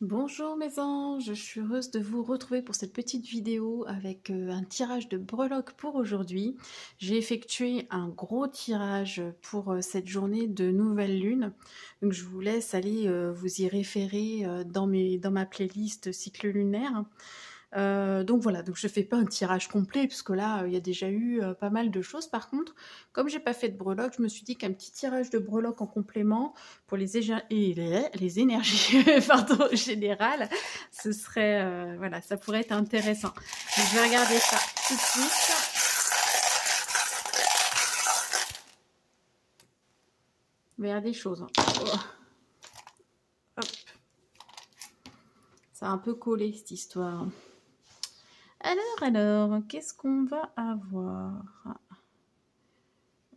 Bonjour mes anges, je suis heureuse de vous retrouver pour cette petite vidéo avec un tirage de breloques pour aujourd'hui. J'ai effectué un gros tirage pour cette journée de nouvelle lune. Donc je vous laisse aller vous y référer dans ma playlist cycle lunaire. Donc voilà, donc je fais pas un tirage complet puisque là, il y a déjà eu, pas mal de choses. Par contre, comme j'ai pas fait de breloques, je me suis dit qu'un petit tirage de breloques en complément pour les énergies pardon, générales, ce serait, voilà, ça pourrait être intéressant. Donc je vais regarder ça tout de suite. Il va y avoir des choses, hein. Oh, hop, ça a un peu collé cette histoire. Alors, qu'est-ce qu'on va avoir?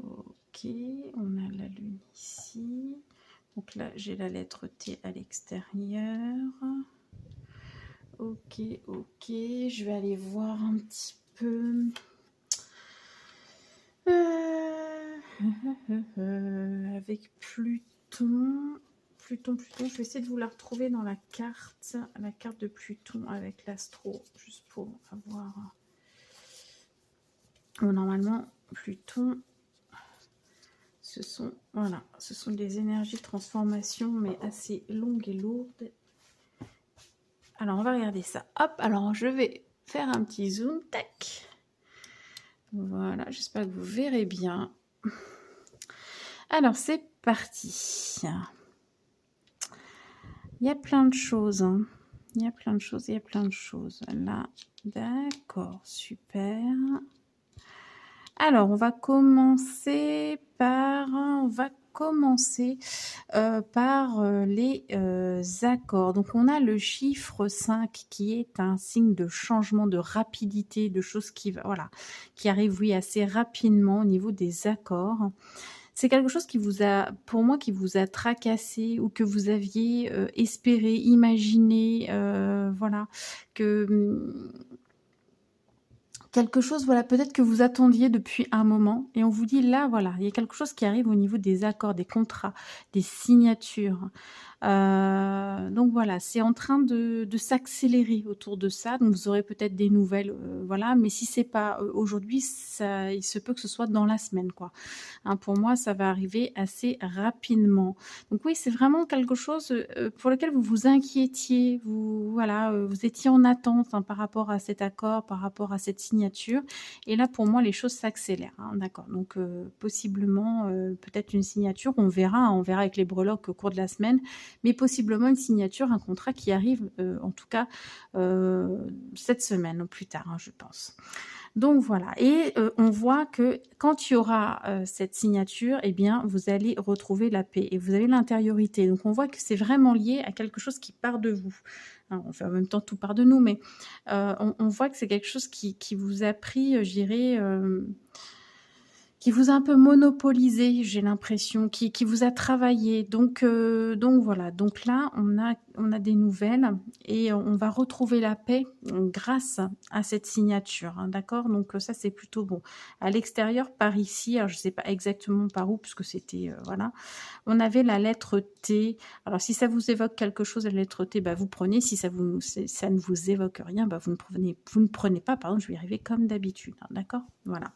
Ok, on a la lune ici. Donc là, j'ai la lettre T à l'extérieur. Ok, ok. Je vais aller voir un petit peu. Avec Pluton. Pluton. Je vais essayer de vous la retrouver dans la carte de Pluton avec l'astro, juste pour avoir. Bon, normalement, Pluton, ce sont des énergies de transformation, mais assez longues et lourdes. Alors, on va regarder ça. Hop, alors je vais faire un petit zoom. Tac. Voilà, j'espère que vous verrez bien. Alors, c'est parti. Il y a plein de choses. Hein. Il y a plein de choses. Là, d'accord, super. Alors, on va commencer par les accords. Donc, on a le chiffre 5 qui est un signe de changement, de rapidité, de choses qui arrivent, oui, assez rapidement au niveau des accords. C'est quelque chose pour moi, qui vous a tracassé ou que vous aviez espéré, imaginé, voilà, que quelque chose, voilà, peut-être que vous attendiez depuis un moment et on vous dit là, voilà, il y a quelque chose qui arrive au niveau des accords, des contrats, des signatures. Donc voilà, c'est en train de s'accélérer autour de ça. Donc vous aurez peut-être des nouvelles, voilà, mais si c'est pas aujourd'hui, il se peut que ce soit dans la semaine, quoi. Hein, pour moi, ça va arriver assez rapidement. Donc oui, c'est vraiment quelque chose pour lequel vous vous inquiétiez, vous étiez en attente, hein, par rapport à cet accord, par rapport à cette signature. Et là, pour moi, les choses s'accélèrent. Hein, d'accord. Donc possiblement, peut-être une signature. On verra avec les breloques au cours de la semaine, mais possiblement une signature, un contrat qui arrive, en tout cas cette semaine ou plus tard, hein, je pense. Donc voilà, et on voit que quand il y aura cette signature, eh bien, vous allez retrouver la paix et vous avez l'intériorité. Donc on voit que c'est vraiment lié à quelque chose qui part de vous. Hein, enfin, en même temps, tout part de nous, mais on voit que c'est quelque chose qui vous a pris, je dirais, qui vous a un peu monopolisé, j'ai l'impression, qui vous a travaillé. Donc voilà, donc là, on a des nouvelles et on va retrouver la paix grâce à cette signature, hein, d'accord? Donc ça, c'est plutôt bon. À l'extérieur, par ici, alors je ne sais pas exactement par où, puisque c'était, voilà, on avait la lettre T. Alors si ça vous évoque quelque chose, la lettre T, bah, vous prenez. Si ça ne vous évoque rien, bah, vous ne prenez pas, pardon, je vais y arriver comme d'habitude, hein, d'accord? Voilà.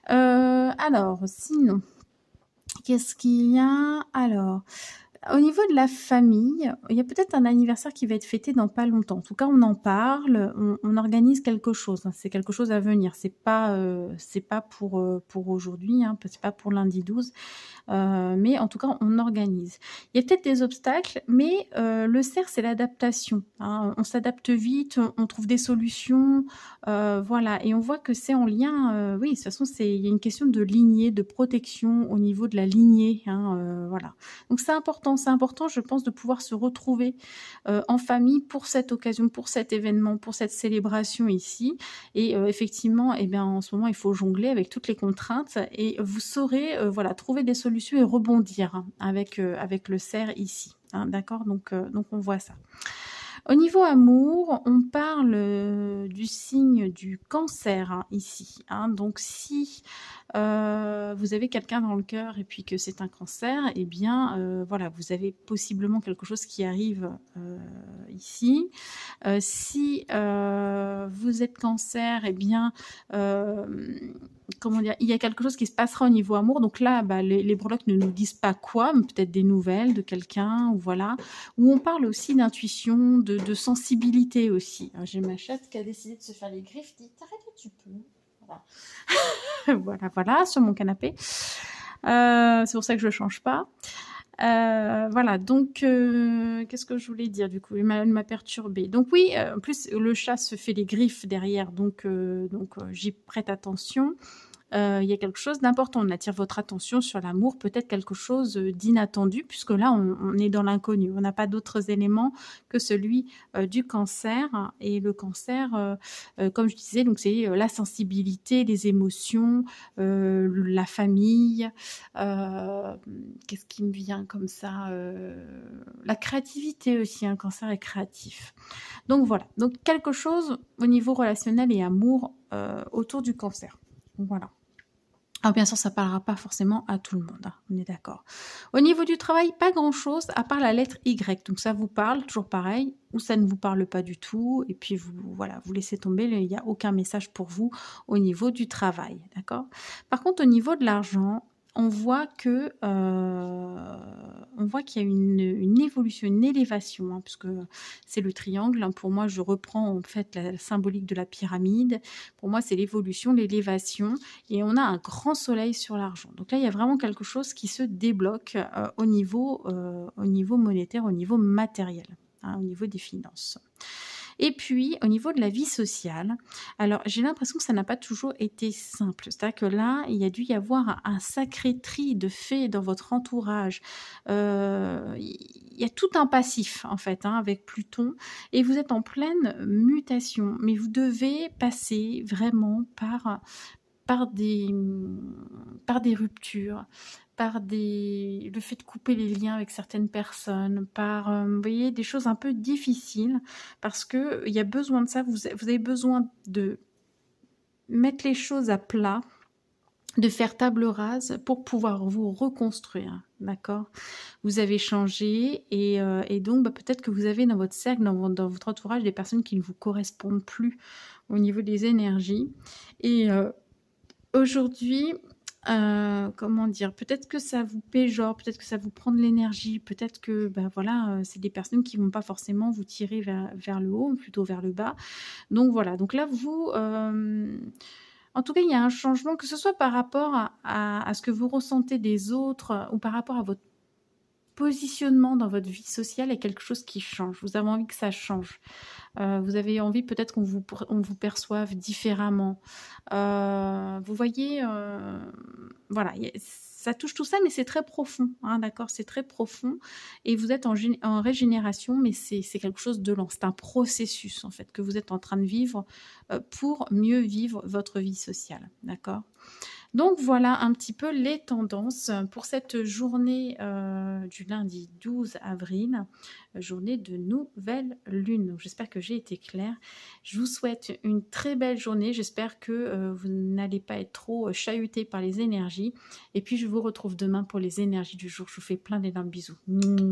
Alors, sinon, qu'est-ce qu'il y a? Alors, au niveau de la famille, il y a peut-être un anniversaire qui va être fêté dans pas longtemps. En tout cas, on en parle, on organise quelque chose, hein. C'est quelque chose à venir. C'est pas pour aujourd'hui, hein, c'est pas pour lundi 12. Mais en tout cas, on organise. Il y a peut-être des obstacles, mais le cerf, c'est l'adaptation, hein. On s'adapte vite, on trouve des solutions, voilà, et on voit que c'est en lien, oui, de toute façon, il y a une question de lignée, de protection au niveau de la lignée, hein, voilà. Donc c'est important, je pense, de pouvoir se retrouver, en famille pour cette occasion, pour cet événement, pour cette célébration ici. Et effectivement, eh bien, en ce moment, il faut jongler avec toutes les contraintes et vous saurez, voilà, trouver des solutions et rebondir, hein, avec le cerf ici, hein, d'accord? Donc on voit ça. Au niveau amour, on parle du signe du cancer, hein, ici, hein. Donc si vous avez quelqu'un dans le cœur et puis que c'est un cancer, eh bien, voilà, vous avez possiblement quelque chose qui arrive ici. Si vous êtes Cancer, eh bien, comment dire, il y a quelque chose qui se passera au niveau amour. Donc là, bah, les breloques ne nous disent pas quoi, mais peut-être des nouvelles de quelqu'un, ou voilà. Où on parle aussi d'intuition, de sensibilité aussi. J'ai ma chatte qui a décidé de se faire les griffes. Dit, t'arrêtes, tu peux. Voilà. Voilà, voilà, sur mon canapé. C'est pour ça que je ne change pas. Voilà, donc qu'est-ce que je voulais dire du coup? Il m'a perturbée. Donc oui, en plus le chat se fait les griffes derrière, donc j'y prête attention. Il y a quelque chose d'important. On attire votre attention sur l'amour, peut-être quelque chose d'inattendu, puisque là, on est dans l'inconnu. On n'a pas d'autres éléments que celui du cancer. Et le cancer, comme je disais, donc c'est la sensibilité, les émotions, la famille. Qu'est-ce qui me vient comme ça? La créativité aussi. Un cancer est créatif. Donc voilà. Donc quelque chose au niveau relationnel et amour autour du cancer. Voilà. Alors bien sûr, ça ne parlera pas forcément à tout le monde, hein, on est d'accord. Au niveau du travail, pas grand-chose, à part la lettre Y. Donc ça vous parle, toujours pareil, ou ça ne vous parle pas du tout, et puis voilà, vous laissez tomber, il n'y a aucun message pour vous au niveau du travail, d'accord? Par contre, au niveau de l'argent, on voit que qu'il y a une évolution, une élévation, hein, puisque c'est le triangle. Hein. Pour moi, je reprends en fait la symbolique de la pyramide. Pour moi, c'est l'évolution, l'élévation, et on a un grand soleil sur l'argent. Donc là, il y a vraiment quelque chose qui se débloque au niveau monétaire, au niveau matériel, hein, au niveau des finances. Et puis, au niveau de la vie sociale, alors j'ai l'impression que ça n'a pas toujours été simple. C'est-à-dire que là, il y a dû y avoir un sacré tri de faits dans votre entourage. Il y a tout un passif, en fait, hein, avec Pluton, et vous êtes en pleine mutation. Mais vous devez passer vraiment par des ruptures, le fait de couper les liens avec certaines personnes, vous voyez, des choses un peu difficiles, parce qu'il y a besoin de ça, vous avez besoin de mettre les choses à plat, de faire table rase pour pouvoir vous reconstruire, d'accord? Vous avez changé, et donc bah, peut-être que vous avez dans votre cercle, dans votre entourage, des personnes qui ne vous correspondent plus au niveau des énergies, et aujourd'hui, comment dire? Peut-être que ça vous péjore, peut-être que ça vous prend de l'énergie, peut-être que, bah, voilà, c'est des personnes qui vont pas forcément vous tirer vers le haut, plutôt vers le bas. Donc voilà, donc là vous, en tout cas, il y a un changement, que ce soit par rapport à ce que vous ressentez des autres, ou par rapport à votre positionnement dans votre vie sociale, il y a quelque chose qui change. Vous avez envie que ça change. Vous avez envie peut-être on vous perçoive différemment. Vous voyez, voilà, ça touche tout ça, mais c'est très profond, hein, d'accord? C'est très profond, et vous êtes en régénération, mais c'est quelque chose de lent. C'est un processus, en fait, que vous êtes en train de vivre pour mieux vivre votre vie sociale, d'accord? Donc voilà un petit peu les tendances pour cette journée du lundi 12 avril, journée de nouvelle lune. Donc j'espère que j'ai été claire. Je vous souhaite une très belle journée. J'espère que vous n'allez pas être trop chahuté par les énergies. Et puis je vous retrouve demain pour les énergies du jour. Je vous fais plein d'énormes bisous. Mouah.